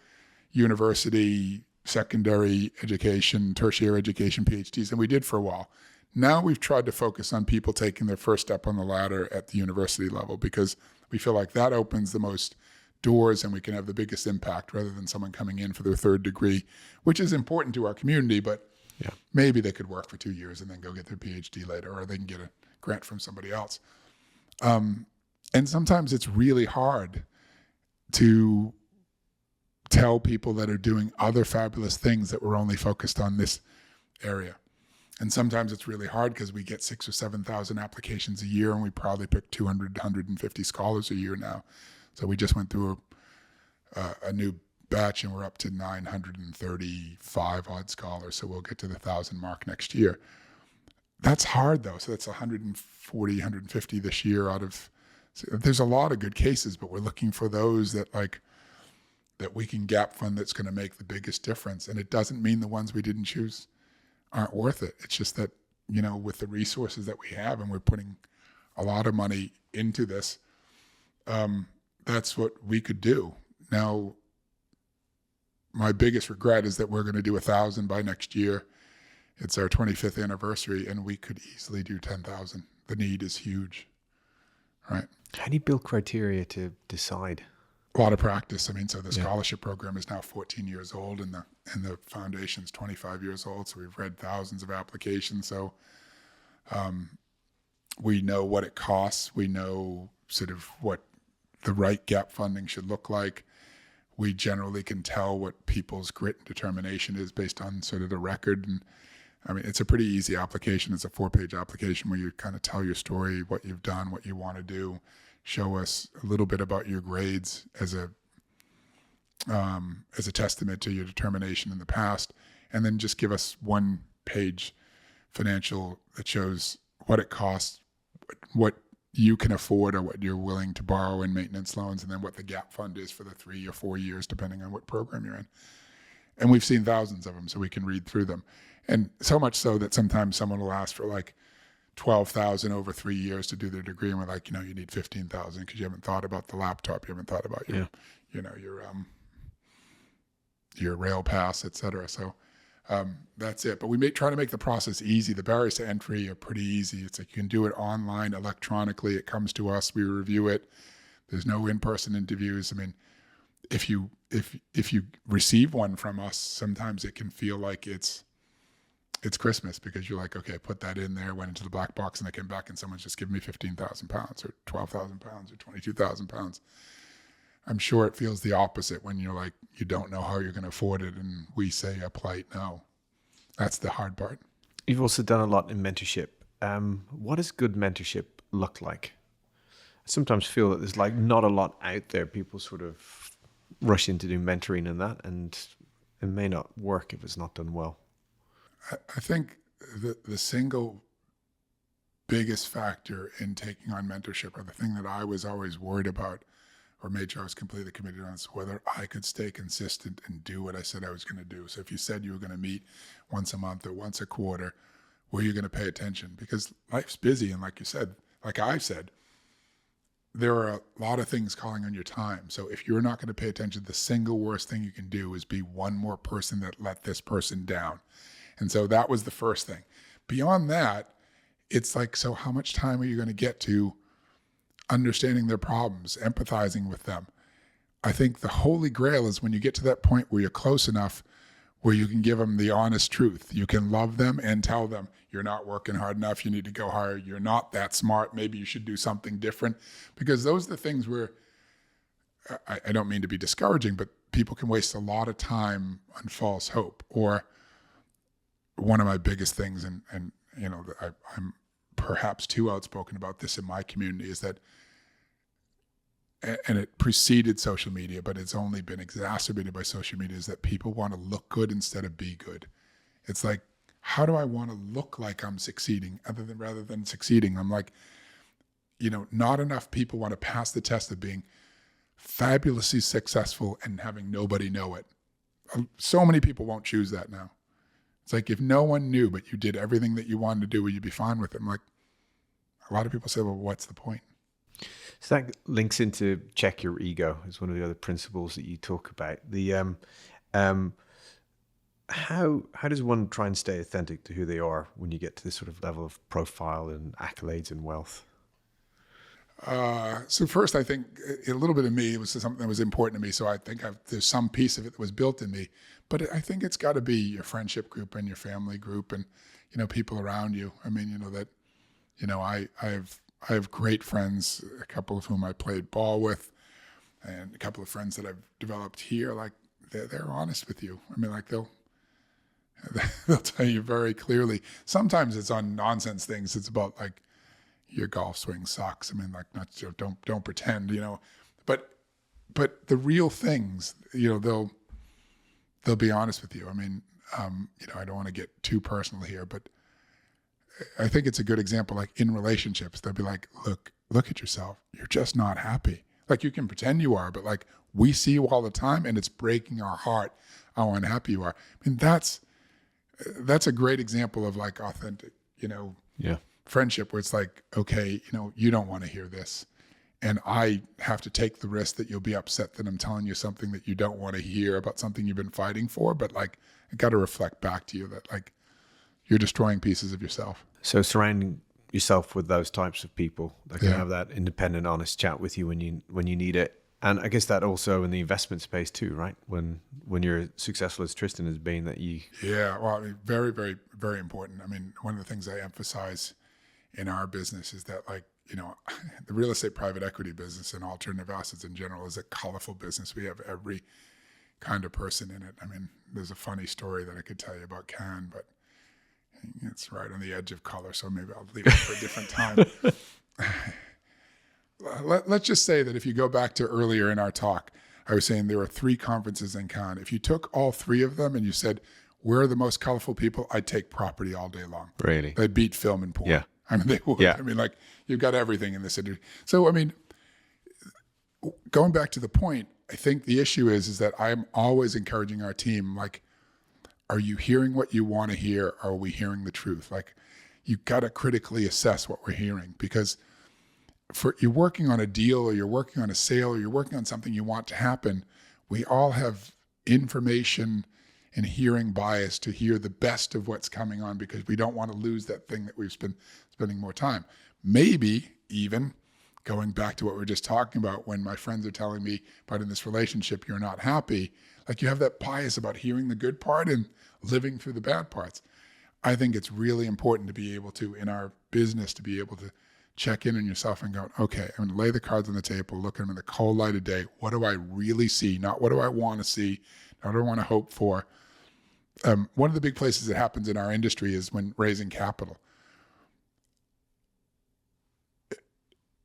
C: university, secondary education, tertiary education, PhDs, and we did for a while. Now we've tried to focus on people taking their first step on the ladder at the university level, because we feel like that opens the most doors and we can have the biggest impact, rather than someone coming in for their third degree, which is important to our community, but maybe they could work for 2 years and then go get their PhD later, or they can get a grant from somebody else. And sometimes it's really hard to tell people that are doing other fabulous things that we're only focused on this area. And sometimes it's really hard because we get 6,000 or 7,000 applications a year, and we probably pick 200, 150 scholars a year now. So we just went through a new batch, and we're up to 935 odd scholars. So we'll get to the 1,000 mark next year. That's hard though. So that's 140, 150 this year out of, so there's a lot of good cases, but we're looking for those that that we can gap fund, that's going to make the biggest difference. And it doesn't mean the ones we didn't choose aren't worth it. It's just that, with the resources that we have, and we're putting a lot of money into this, that's what we could do. Now, my biggest regret is that we're going to do 1,000 by next year. It's our 25th anniversary, and we could easily do 10,000. The need is huge, right?
B: How do you build criteria to decide?
C: A lot of practice. So the scholarship program is now 14 years old, and the foundation's 25 years old. So we've read thousands of applications. So we know what it costs. We know sort of what the right gap funding should look like. We generally can tell what people's grit and determination is based on sort of the record. And it's a pretty easy application. It's a 4-page application where you kind of tell your story, what you've done, what you want to do, show us a little bit about your grades as a testament to your determination in the past, and then just give us 1-page financial that shows what it costs, what you can afford, or what you're willing to borrow in maintenance loans, and then what the gap fund is for the 3 or 4 years, depending on what program you're in. And we've seen thousands of them, so we can read through them. And so much so that sometimes someone will ask for like 12,000 over 3 years to do their degree, and we're like, you need 15,000 because you haven't thought about the laptop, you haven't thought about your rail pass, et cetera. So that's it. But we try to make the process easy. The barriers to entry are pretty easy. It's like you can do it online, electronically. It comes to us, we review it. There's no in-person interviews. I mean, if you receive one from us, sometimes it can feel like it's Christmas, because you're like, okay, I put that in there, went into the black box, and I came back and someone's just given me 15,000 pounds or 12,000 pounds or 22,000 pounds. I'm sure it feels the opposite when you're like, you don't know how you're going to afford it, and we say a polite no. That's the hard part.
B: You've also done a lot in mentorship. What does good mentorship look like? I sometimes feel that there's like not a lot out there. People sort of rush into doing mentoring and that, and it may not work if it's not done well.
C: I think the single biggest factor in taking on mentorship, or the thing that I was always worried about or made sure I was completely committed on, is whether I could stay consistent and do what I said I was going to do. So if you said you were going to meet once a month or once a quarter, were you going to pay attention? Because life's busy, and like you said, like I've said, there are a lot of things calling on your time. So if you're not going to pay attention, the single worst thing you can do is be one more person that let this person down. And so that was the first thing. Beyond that, it's like, so how much time are you going to get to understanding their problems, empathizing with them? I think the holy grail is when you get to that point where you're close enough where you can give them the honest truth. You can love them and tell them, you're not working hard enough, you need to go higher, you're not that smart, maybe you should do something different. Because those are the things where, I don't mean to be discouraging, but people can waste a lot of time on false hope. Or one of my biggest things, and I'm perhaps too outspoken about this in my community, is that, and it preceded social media, but it's only been exacerbated by social media, is that people want to look good instead of be good. It's like, how do I want to look like I'm succeeding rather than succeeding? I'm like, not enough people want to pass the test of being fabulously successful and having nobody know it. So many people won't choose that now. It's like, if no one knew, but you did everything that you wanted to do, would you be fine with it? I'm like, a lot of people say, well, what's the point?
B: So that links into check your ego. Is one of the other principles that you talk about. The how does one try and stay authentic to who they are when you get to this sort of level of profile and accolades and wealth?
C: So first, I think a little bit of me, it was something that was important to me. So I think there's some piece of it that was built in me. But I think it's got to be your friendship group and your family group and, people around you. I mean, I have great friends, a couple of whom I played ball with, and a couple of friends that I've developed here. Like, they're honest with you. I mean, like, they'll tell you very clearly. Sometimes it's on nonsense things. It's about like, your golf swing sucks. I mean, like, not don't pretend, but the real things, they'll be honest with you. I mean, I don't want to get too personal here, but I think it's a good example. Like, in relationships, they'll be like, look at yourself. You're just not happy. Like, you can pretend you are, but like, we see you all the time, and it's breaking our heart how unhappy you are. I mean, that's a great example of like authentic, friendship, where it's like, okay, you don't want to hear this, and I have to take the risk that you'll be upset that I'm telling you something that you don't want to hear about something you've been fighting for, but like, I got to reflect back to you that like, you're destroying pieces of yourself. So
B: surrounding yourself with those types of people that can have that independent, honest chat with you when you need it. And I guess that also in the investment space too, right? When you're successful as Tristan has been, that you...
C: Yeah, well, I mean, very, very, very important. I mean, one of the things I emphasize in our business is that, like, the real estate private equity business and alternative assets in general is a colorful business. We have every kind of person in it. I mean, there's a funny story that I could tell you about Cannes, but it's right on the edge of color, so maybe I'll leave it for a different time. Let's just say that if you go back to earlier in our talk, I was saying there were 3 conferences in Cannes. If you took all 3 of them and you said, where are the most colorful people? I'd take property all day long.
B: Really?
C: They'd beat film and porn.
B: Yeah.
C: I mean, they would. Yeah. I mean, like, you've got everything in this industry. So, I mean, going back to the point, I think the issue is that I'm always encouraging our team, like, are you hearing what you want to hear? Or are we hearing the truth? Like, you got to critically assess what we're hearing, because you're working on a deal, or you're working on a sale, or you're working on something you want to happen. We all have information and hearing bias to hear the best of what's coming on, because we don't want to lose that thing that we've been spending more time. Maybe even going back to what we were just talking about, when my friends are telling me, but in this relationship, you're not happy. Like, you have that bias about hearing the good part and living through the bad parts. I think it's really important to be able to, in our business, to be able to check in on yourself and go, okay, I'm going to lay the cards on the table, look at them in the cold light of day. What do I really see? Not what do I want to see? Not what do I want to hope for? One of the big places that happens in our industry is when raising capital.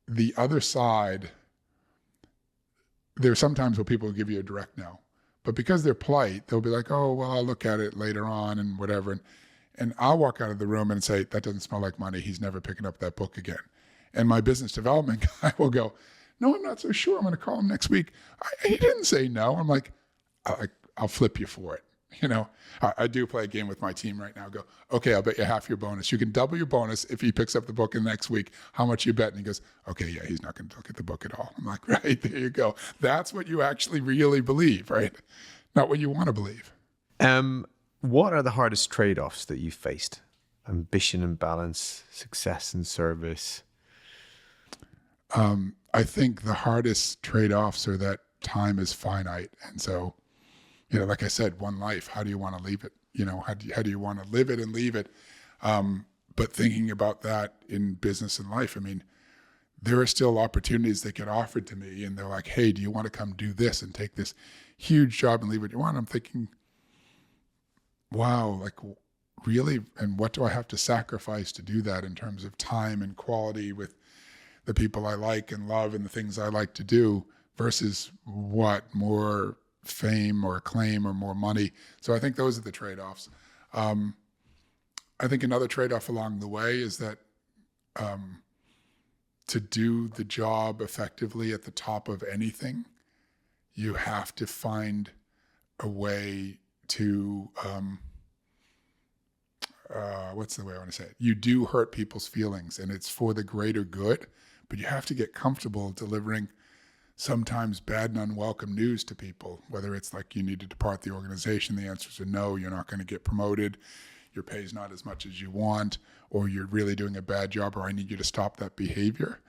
C: The other side, there are sometimes where people will give you a direct no, but because they're polite, they'll be like, oh, well, I'll look at it later on and whatever. And I'll walk out of the room and say, that doesn't smell like money. He's never picking up that book again. And my business development guy will go, no, I'm not so sure. I'm going to call him next week. He didn't say no. I'm like, I'll flip you for it. You know, I do play a game with my team right now. Go, okay, I'll bet you half your bonus. You can double your bonus if he picks up the book in the next week. How much you bet? And he goes, okay, yeah, he's not going to look at the book at all. I'm like, right, there you go. That's what you actually really believe, right? Not what you want to believe.
B: What are the hardest trade-offs that you faced? Ambition and balance, success and service.
C: I think the hardest trade-offs are that time is finite. And so, you know, like I said, one life, how do you want to leave it? You know, how do you want to live it and leave it? But thinking about that in business and life, I mean, there are still opportunities that get offered to me, and they're like, hey, do you want to come do this and take this huge job and leave what you want? I'm thinking, wow, like, really? And what do I have to sacrifice to do that in terms of time and quality with the people I like and love and the things I like to do, versus what, more fame or acclaim or more money? So I think those are the trade-offs. I think another trade-off along the way is that to do the job effectively at the top of anything, you have to find a way to, what's the way I want to say it? You do hurt people's feelings, and it's for the greater good, but you have to get comfortable delivering sometimes bad and unwelcome news to people, whether it's like you need to depart the organization, the answers are no, you're not going to get promoted, your pay's not as much as you want, or you're really doing a bad job, or I need you to stop that behavior.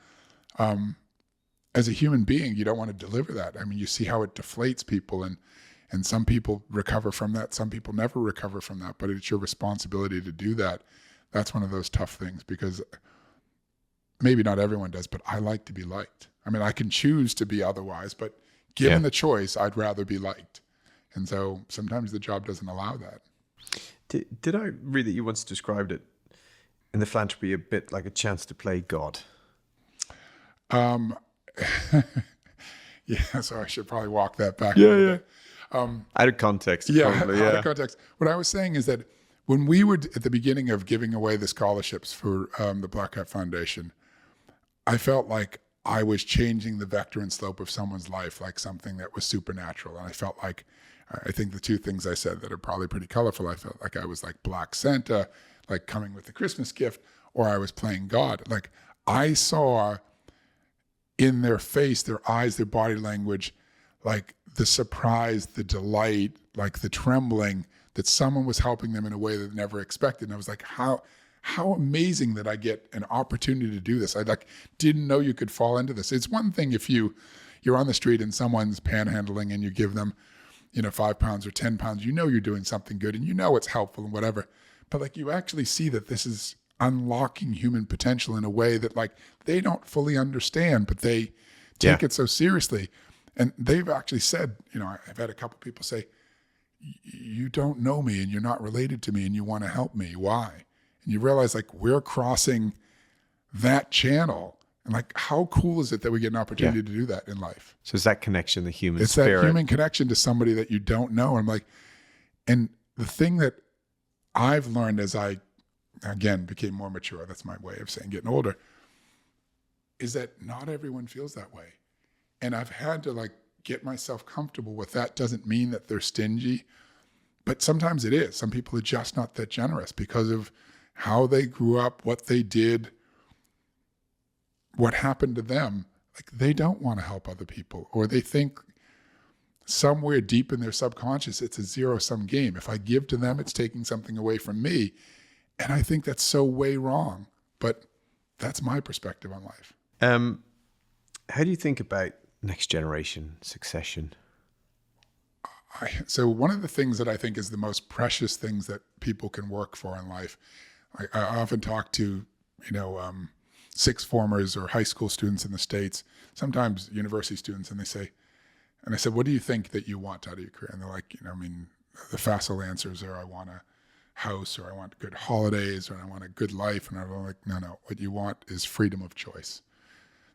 C: As a human being, you don't want to deliver that. I mean, you see how it deflates people, and some people recover from that, some people never recover from that, but it's your responsibility to do that. That's one of those tough things, because maybe not everyone does, but I like to be liked. I mean, I can choose to be otherwise, but given the choice, I'd rather be liked. And so sometimes the job doesn't allow that.
B: Did I read that you once described it in the philanthropy a bit like a chance to play God?
C: Yeah, so I should probably walk that back a little bit.
B: Out of context.
C: Probably, out of context. What I was saying is that when we were at the beginning of giving away the scholarships for the Black Hat Foundation, I felt like I was changing the vector and slope of someone's life, like something that was supernatural. And I felt like, I think the two things I said that are probably pretty colorful, I felt like I was like Black Santa, like coming with the Christmas gift, or I was playing God. Like, I saw in their face, their eyes, their body language, like the surprise, the delight, like the trembling that someone was helping them in a way that they never expected. And I was like, how amazing that I get an opportunity to do this. I like didn't know you could fall into this. It's one thing if you're on the street and someone's panhandling and you give them, 5 pounds or 10 pounds, you're doing something good and it's helpful and whatever. But like, you actually see that this is unlocking human potential in a way that like they don't fully understand, but they take it so seriously. And they've actually said, I've had a couple people say, you don't know me and you're not related to me and you want to help me. Why? And you realize like we're crossing that channel. And like, how cool is it that we get an opportunity to do that in life?
B: So it's that connection, the human
C: it's
B: spirit. It's
C: that human connection to somebody that you don't know. I'm like, and the thing that I've learned as I, again, became more mature, that's my way of saying getting older, is that not everyone feels that way. And I've had to like get myself comfortable with that. Doesn't mean that they're stingy, But sometimes it is. Some people are just not that generous because of how they grew up, what they did, what happened to them. Like, they don't want to help other people, or they think somewhere deep in their subconscious it's a zero-sum game. If I give to them, it's taking something away from me. And I think that's so way wrong. But that's my perspective on life.
B: How do you think about next generation succession?
C: So one of the things that I think is the most precious things that people can work for in life, I often talk to, sixth formers or high school students in the States, sometimes university students, and I said, what do you think that you want out of your career? And they're like, the facile answers are, I want a house, or I want good holidays, or I want a good life. And I'm like, no, what you want is freedom of choice.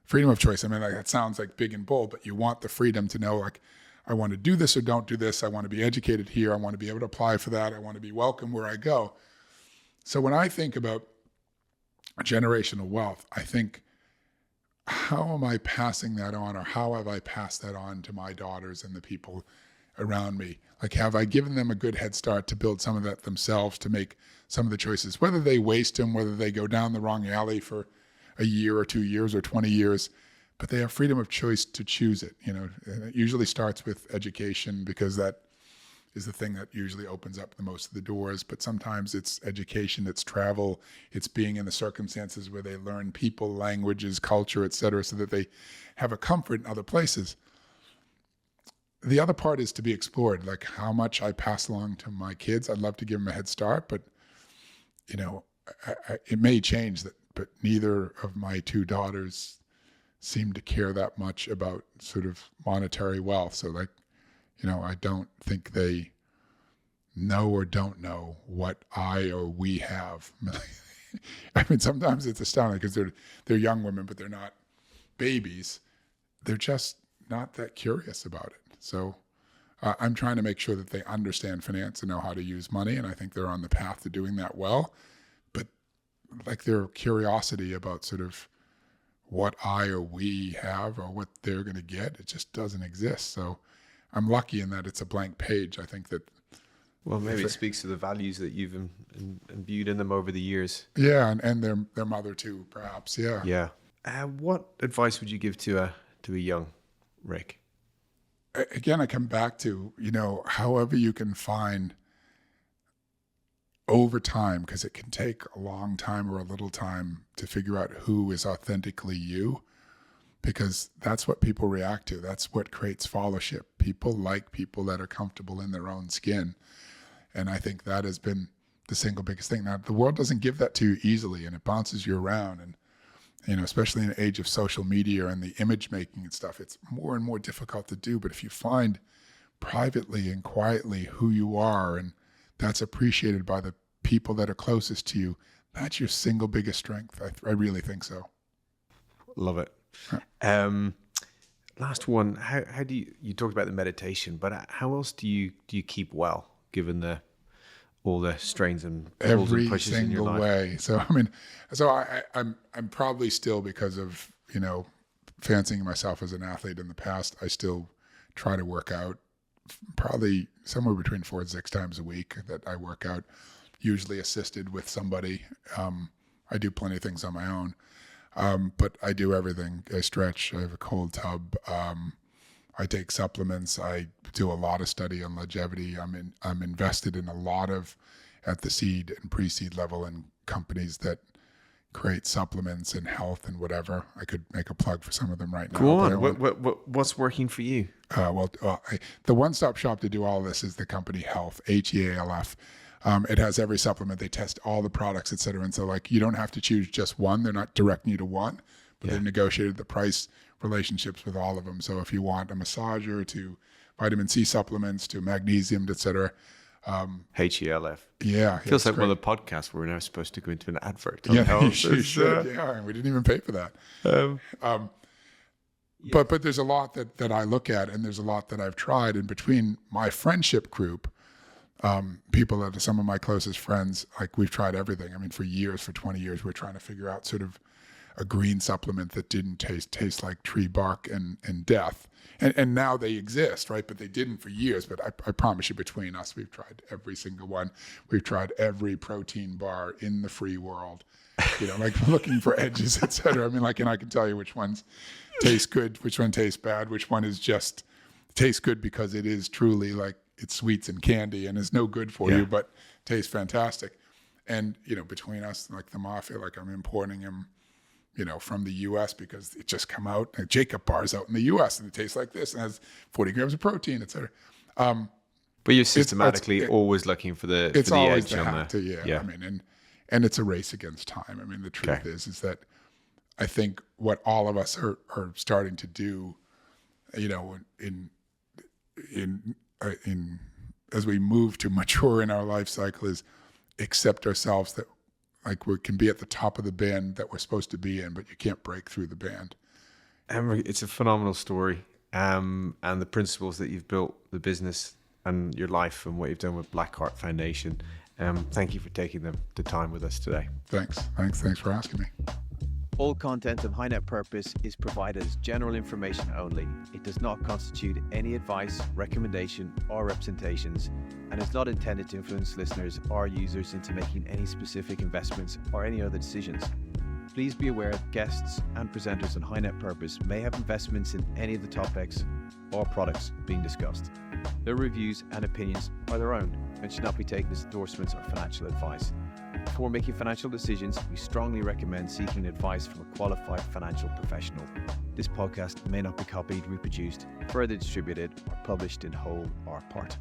C: Freedom of choice. I mean, that sounds like big and bold, but you want the freedom to know, like, I want to do this or don't do this. I want to be educated here. I want to be able to apply for that. I want to be welcome where I go. So when I think about generational wealth, I think, how am I passing that on, or how have I passed that on to my daughters and the people around me? Like, have I given them a good head start to build some of that themselves, to make some of the choices, whether they waste them, whether they go down the wrong alley for a year or 2 years or 20 years, but they have freedom of choice to choose it. And it usually starts with education, because that is the thing that usually opens up the most of the doors. But sometimes it's education, it's travel, it's being in the circumstances where they learn people, languages, culture, et cetera, so that they have a comfort in other places. The other part is to be explored, like how much I pass along to my kids. I'd love to give them a head start, but it may change that. But neither of my two daughters seem to care that much about sort of monetary wealth. So I don't think they know or don't know what I or we have. I mean, sometimes it's astounding because they're young women, but they're not babies. They're just not that curious about it. So I'm trying to make sure that they understand finance and know how to use money. And I think they're on the path to doing that well. But like, their curiosity about sort of what I or we have or what they're going to get, it just doesn't exist. So I'm lucky in that it's a blank page. I think that.
B: Well, maybe it speaks to the values that you've imbued in them over the years.
C: Yeah, and their mother too, perhaps. Yeah.
B: Yeah. What advice would you give to a young Ric?
C: Again, I come back to, however you can find over time, because it can take a long time or a little time to figure out who is authentically you, because that's what people react to. That's what creates followership. People like people that are comfortable in their own skin. And I think that has been the single biggest thing. Now, the world doesn't give that to you easily, and it bounces you around. And, especially in the age of social media and the image making and stuff, it's more and more difficult to do. But if you find privately and quietly who you are, and that's appreciated by the people that are closest to you, that's your single biggest strength. I really think so.
B: Love it. Last one. How do you talked about the meditation, but how else do you keep well, given all the strains and pulls and pushes in your life?
C: Every single way. So I'm probably still, because of fancying myself as an athlete in the past, I still try to work out probably somewhere between 4 and 6 times a week that I work out, usually assisted with somebody. I do plenty of things on my own. But I do everything. I stretch, I have a cold tub. I take supplements. I do a lot of study on longevity. I'm invested in a lot of, at the seed and pre-seed level, in companies that create supplements and health and whatever. I could make a plug for some of them right now.
B: Go on. What's working for you?
C: The one-stop shop to do all this is the company Health, HEALF. It has every supplement. They test all the products, et cetera. And so, you don't have to choose just one. They're not directing you to one, but They've negotiated the price relationships with all of them. So if you want a massager, to vitamin C supplements, to magnesium, et cetera.
B: HELF.
C: Yeah.
B: Feels like one of the podcasts where we're now supposed to go into an advert.
C: Yeah, you should. Yeah, and we didn't even pay for that. But there's a lot that I look at, and there's a lot that I've tried. And between my friendship group, people that are some of my closest friends, like, we've tried everything. I mean, for 20 years, we're trying to figure out sort of a green supplement that didn't taste like tree bark and death. And now they exist, right? But they didn't for years. But I promise you, between us, we've tried every single one. We've tried every protein bar in the free world, like looking for edges, et cetera. I mean, and I can tell you which ones taste good, which one tastes bad, which one is just tastes good because it is truly like it's sweets and candy and is no good for you, but tastes fantastic. And, between us, like the mafia, like I'm importing them, from the U.S. because it just come out. Like Jacob bars out in the U.S. and it tastes like this and has 40 grams of protein, et cetera.
B: But you're systematically always looking for the edge on that.
C: Yeah. I mean, and it's a race against time. I mean, the truth is that I think what all of us are starting to do, in as we move to mature in our life cycle, is accept ourselves that like we can be at the top of the band that we're supposed to be in, but you can't break through the band.
B: It's a phenomenal story, and the principles that you've built the business and your life and what you've done with Black Heart Foundation. Thank you for taking the time with us today.
C: Thanks for asking me.
A: All content on High Net Purpose is provided as general information only. It does not constitute any advice, recommendation, or representations, and is not intended to influence listeners or users into making any specific investments or any other decisions. Please be aware that guests and presenters on High Net Purpose may have investments in any of the topics or products being discussed. Their reviews and opinions are their own and should not be taken as endorsements or financial advice. Before making financial decisions, we strongly recommend seeking advice from a qualified financial professional. This podcast may not be copied, reproduced, further distributed, or published in whole or part.